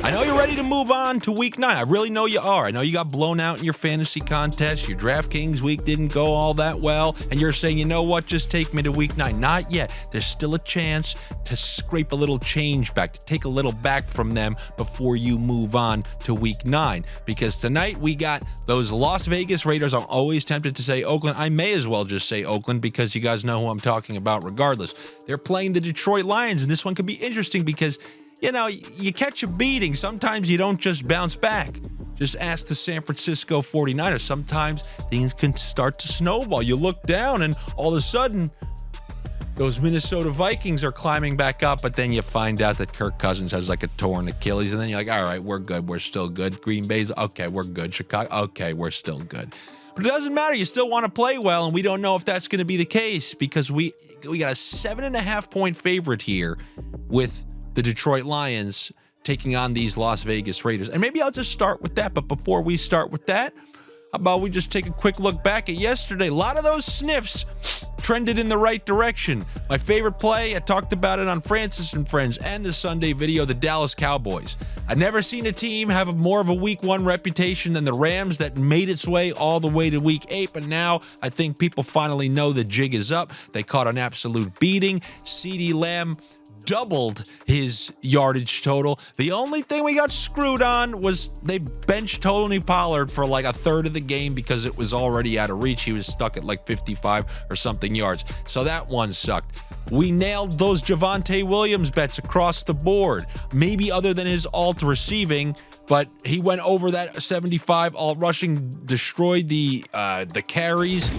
I know you're ready to move on to week 9. I really know you are. I know you got blown out in your fantasy contest. Your DraftKings week didn't go all that well. And you're saying, you know what? Just take me to week 9. Not yet. There's still a chance to scrape a little change back, to take a little back from them before you move on to week 9. Because tonight we got those Las Vegas Raiders. I'm always tempted to say Oakland. I may as well just say Oakland because you guys know who I'm talking about regardless. They're playing the Detroit Lions, and this one could be interesting because you know, you catch a beating. Sometimes you don't just bounce back. Just ask the San Francisco 49ers. Sometimes things can start to snowball. You look down and all of a sudden, those Minnesota Vikings are climbing back up, but then you find out that Kirk Cousins has like a torn Achilles, and then you're like, all right, we're good. We're still good. Green Bay's, okay, we're good. Chicago, okay, we're still good. But it doesn't matter. You still want to play well, and we don't know if that's going to be the case because we got a 7.5-point favorite here with the Detroit Lions taking on these Las Vegas Raiders. And maybe I'll just start with that. But before we start with that, how about we just take a quick look back at yesterday? A lot of those sniffs trended in the right direction. My favorite play, I talked about it on Francis and Friends and the Sunday video, the Dallas Cowboys. I've never seen a team have more of a week 1 reputation than the Rams that made its way all the way to week 8. But now I think people finally know the jig is up. They caught an absolute beating. CeeDee Lamb doubled his yardage total. The only thing we got screwed on was they benched Tony Pollard for like a third of the game because it was already out of reach. He was stuck at like 55 or something yards. So that one sucked. We nailed those Javonte Williams bets across the board. Maybe other than his alt receiving, but he went over that 75. Alt rushing destroyed the carries.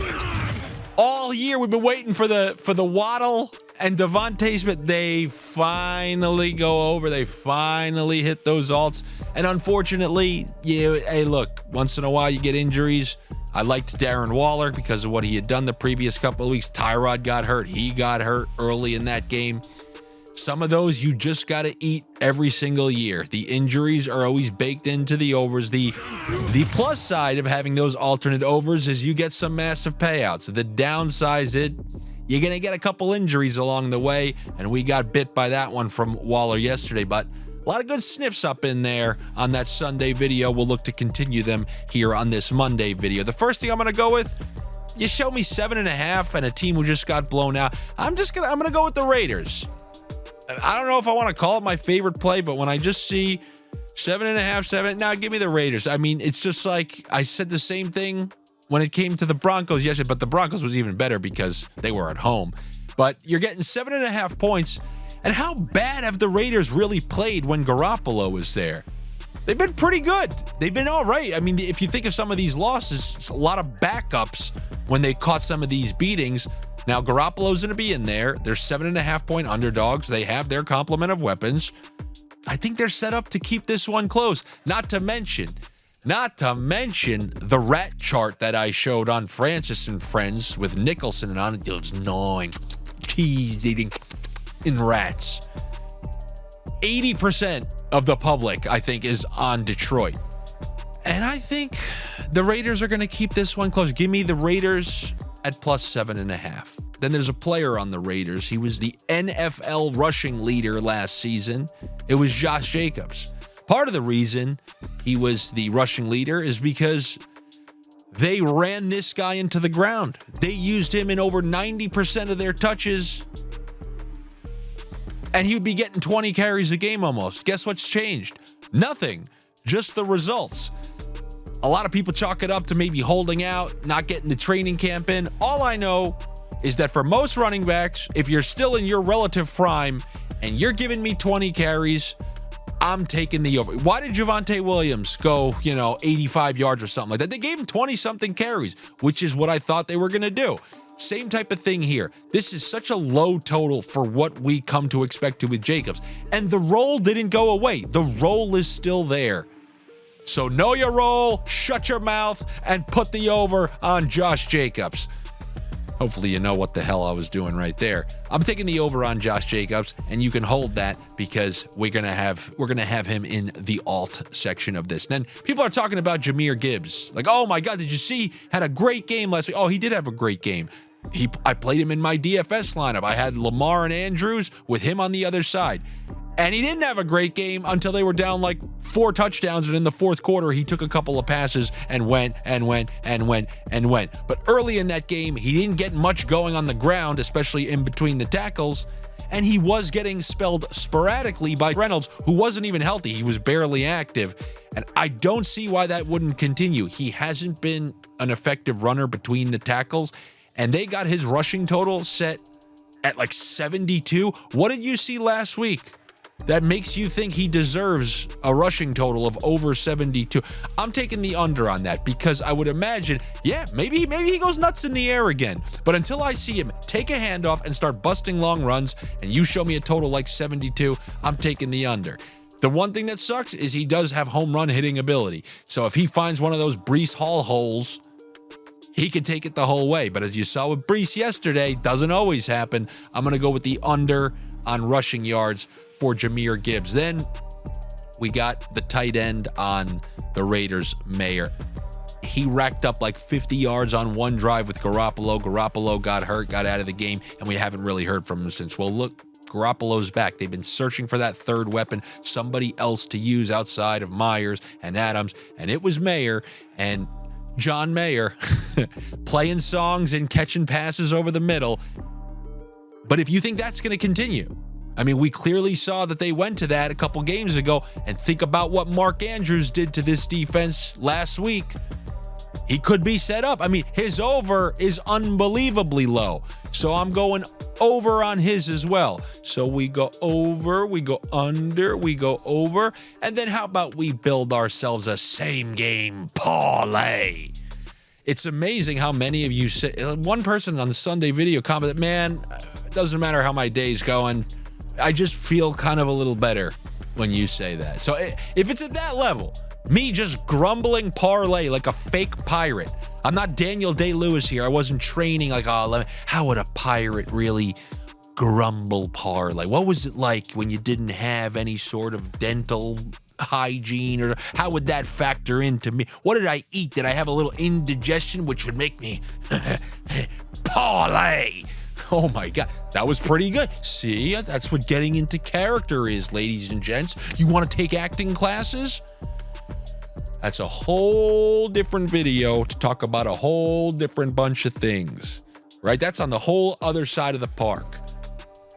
All year we've been waiting for the Waddle and Devontae Smith. They finally go over. They finally hit those alts. And unfortunately, hey, look, once in a while you get injuries. I liked Darren Waller because of what he had done the previous couple of weeks. Tyrod got hurt. He got hurt early in that game. Some of those you just got to eat every single year. The injuries are always baked into the overs. The plus side of having those alternate overs is you get some massive payouts. The downside is you're going to get a couple injuries along the way, and we got bit by that one from Waller yesterday, but a lot of good sniffs up in there on that Sunday video. We'll look to continue them here on this Monday video. The first thing I'm going to go with, you show me 7.5 and a team who just got blown out. I'm going to go with the Raiders. I don't know if I want to call it my favorite play, but when I just see 7.5, 7, now give me the Raiders. I mean, it's just like I said the same thing when it came to the Broncos yesterday, but the Broncos was even better because they were at home. But you're getting 7.5 points. And how bad have the Raiders really played when Garoppolo was there? They've been pretty good. They've been all right. I mean, if you think of some of these losses, it's a lot of backups when they caught some of these beatings. Now, Garoppolo's going to be in there. They're 7.5-point underdogs. They have their complement of weapons. I think they're set up to keep this one close. Not to mention the rat chart that I showed on Francis and Friends with Nicholson and on it. Those 9 cheese eating in rats. 80% of the public, I think, is on Detroit. And I think the Raiders are going to keep this one close. Give me the Raiders at plus 7.5. Then there's a player on the Raiders. He was the NFL rushing leader last season. It was Josh Jacobs. Part of the reason he was the rushing leader is because they ran this guy into the ground. They used him in over 90% of their touches, and he would be getting 20 carries a game almost. Guess what's changed? Nothing. Just the results. A lot of people chalk it up to maybe holding out, not getting the training camp in. All I know is that for most running backs, if you're still in your relative prime and you're giving me 20 carries, I'm taking the over. Why did Javonte Williams go, 85 yards or something like that? They gave him 20-something carries, which is what I thought they were going to do. Same type of thing here. This is such a low total for what we come to expect with Jacobs. And the role didn't go away. The role is still there. So know your role, shut your mouth, and put the over on Josh Jacobs. Hopefully you know what the hell I was doing right there. I'm taking the over on Josh Jacobs, and you can hold that because we're gonna have him in the alt section of this. And then people are talking about Jahmyr Gibbs. Like, oh my God, did you see? Had a great game last week. Oh, he did have a great game. I played him in my DFS lineup. I had Lamar and Andrews with him on the other side. And he didn't have a great game until they were down like 4 touchdowns. And in the fourth quarter, he took a couple of passes and went. But early in that game, he didn't get much going on the ground, especially in between the tackles. And he was getting spelled sporadically by Reynolds, who wasn't even healthy. He was barely active. And I don't see why that wouldn't continue. He hasn't been an effective runner between the tackles. And they got his rushing total set at like 72. What did you see last week that makes you think he deserves a rushing total of over 72? I'm taking the under on that because I would imagine, yeah, maybe he goes nuts in the air again. But until I see him take a handoff and start busting long runs and you show me a total like 72, I'm taking the under. The one thing that sucks is he does have home run hitting ability. So if he finds one of those Breece Hall holes, he can take it the whole way. But as you saw with Breece yesterday, doesn't always happen. I'm going to go with the under on rushing yards for Jahmyr Gibbs. Then we got the tight end on the Raiders, Mayer. He racked up like 50 yards on one drive with Garoppolo. Garoppolo got hurt, got out of the game, and we haven't really heard from him since. Well, look, Garoppolo's back. They've been searching for that third weapon, somebody else to use outside of Myers and Adams, and it was Mayer. And John Mayer playing songs and catching passes over the middle. But if you think that's going to continue, I mean, we clearly saw that they went to that a couple games ago, and think about what Mark Andrews did to this defense last week. He could be set up. I mean, his over is unbelievably low. So I'm going over on his as well. So we go over, we go under, we go over. And then how about we build ourselves a same game parlay? It's amazing how many of you say, one person on the Sunday video commented, man, it doesn't matter how my day's going. I just feel kind of a little better when you say that. So if it's at that level, me just grumbling parlay like a fake pirate. I'm not Daniel Day-Lewis here. I wasn't training like, how would a pirate really grumble parlay? What was it like when you didn't have any sort of dental hygiene, or how would that factor into me? What did I eat? Did I have a little indigestion, which would make me parlay? Oh my God, that was pretty good. See, that's what getting into character is, ladies and gents. You want to take acting classes? That's a whole different video to talk about a whole different bunch of things, right? That's on the whole other side of the park.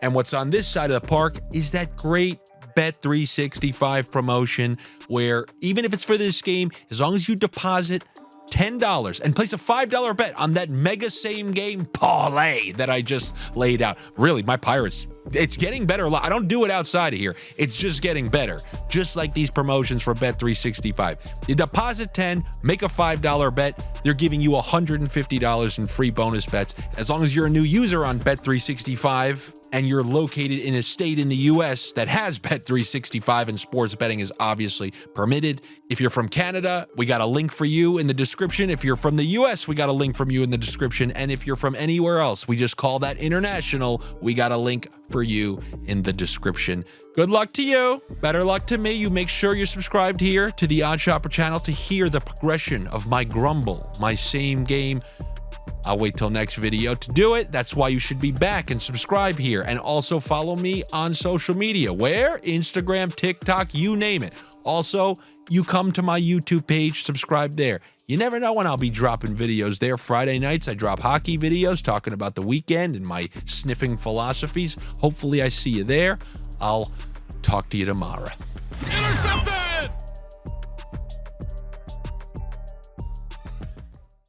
And what's on this side of the park is that great Bet365 promotion where even if it's for this game, as long as you deposit $10 and place a $5 bet on that mega same game parlay that I just laid out. Really, my Pirates, it's getting better a lot. I don't do it outside of here. It's just getting better. Just like these promotions for Bet365. You deposit 10, make a $5 bet. They're giving you $150 in free bonus bets. As long as you're a new user on Bet365 and you're located in a state in the US that has Bet365 and sports betting is obviously permitted. If you're from Canada, we got a link for you in the description. If you're from the US, we got a link from you in the description. And if you're from anywhere else, we just call that international. We got a link for you in the description. Good luck to you. Better luck to me. You make sure you're subscribed here to the Odd Shopper channel to hear the progression of my grumble, my same game. I'll wait till next video to do it. That's why you should be back and subscribe here. And also follow me on social media. Where? Instagram, TikTok, you name it. Also, you come to my YouTube page, subscribe there. You never know when I'll be dropping videos there. Friday nights, I drop hockey videos talking about the weekend and my sniffing philosophies. Hopefully, I see you there. I'll talk to you tomorrow.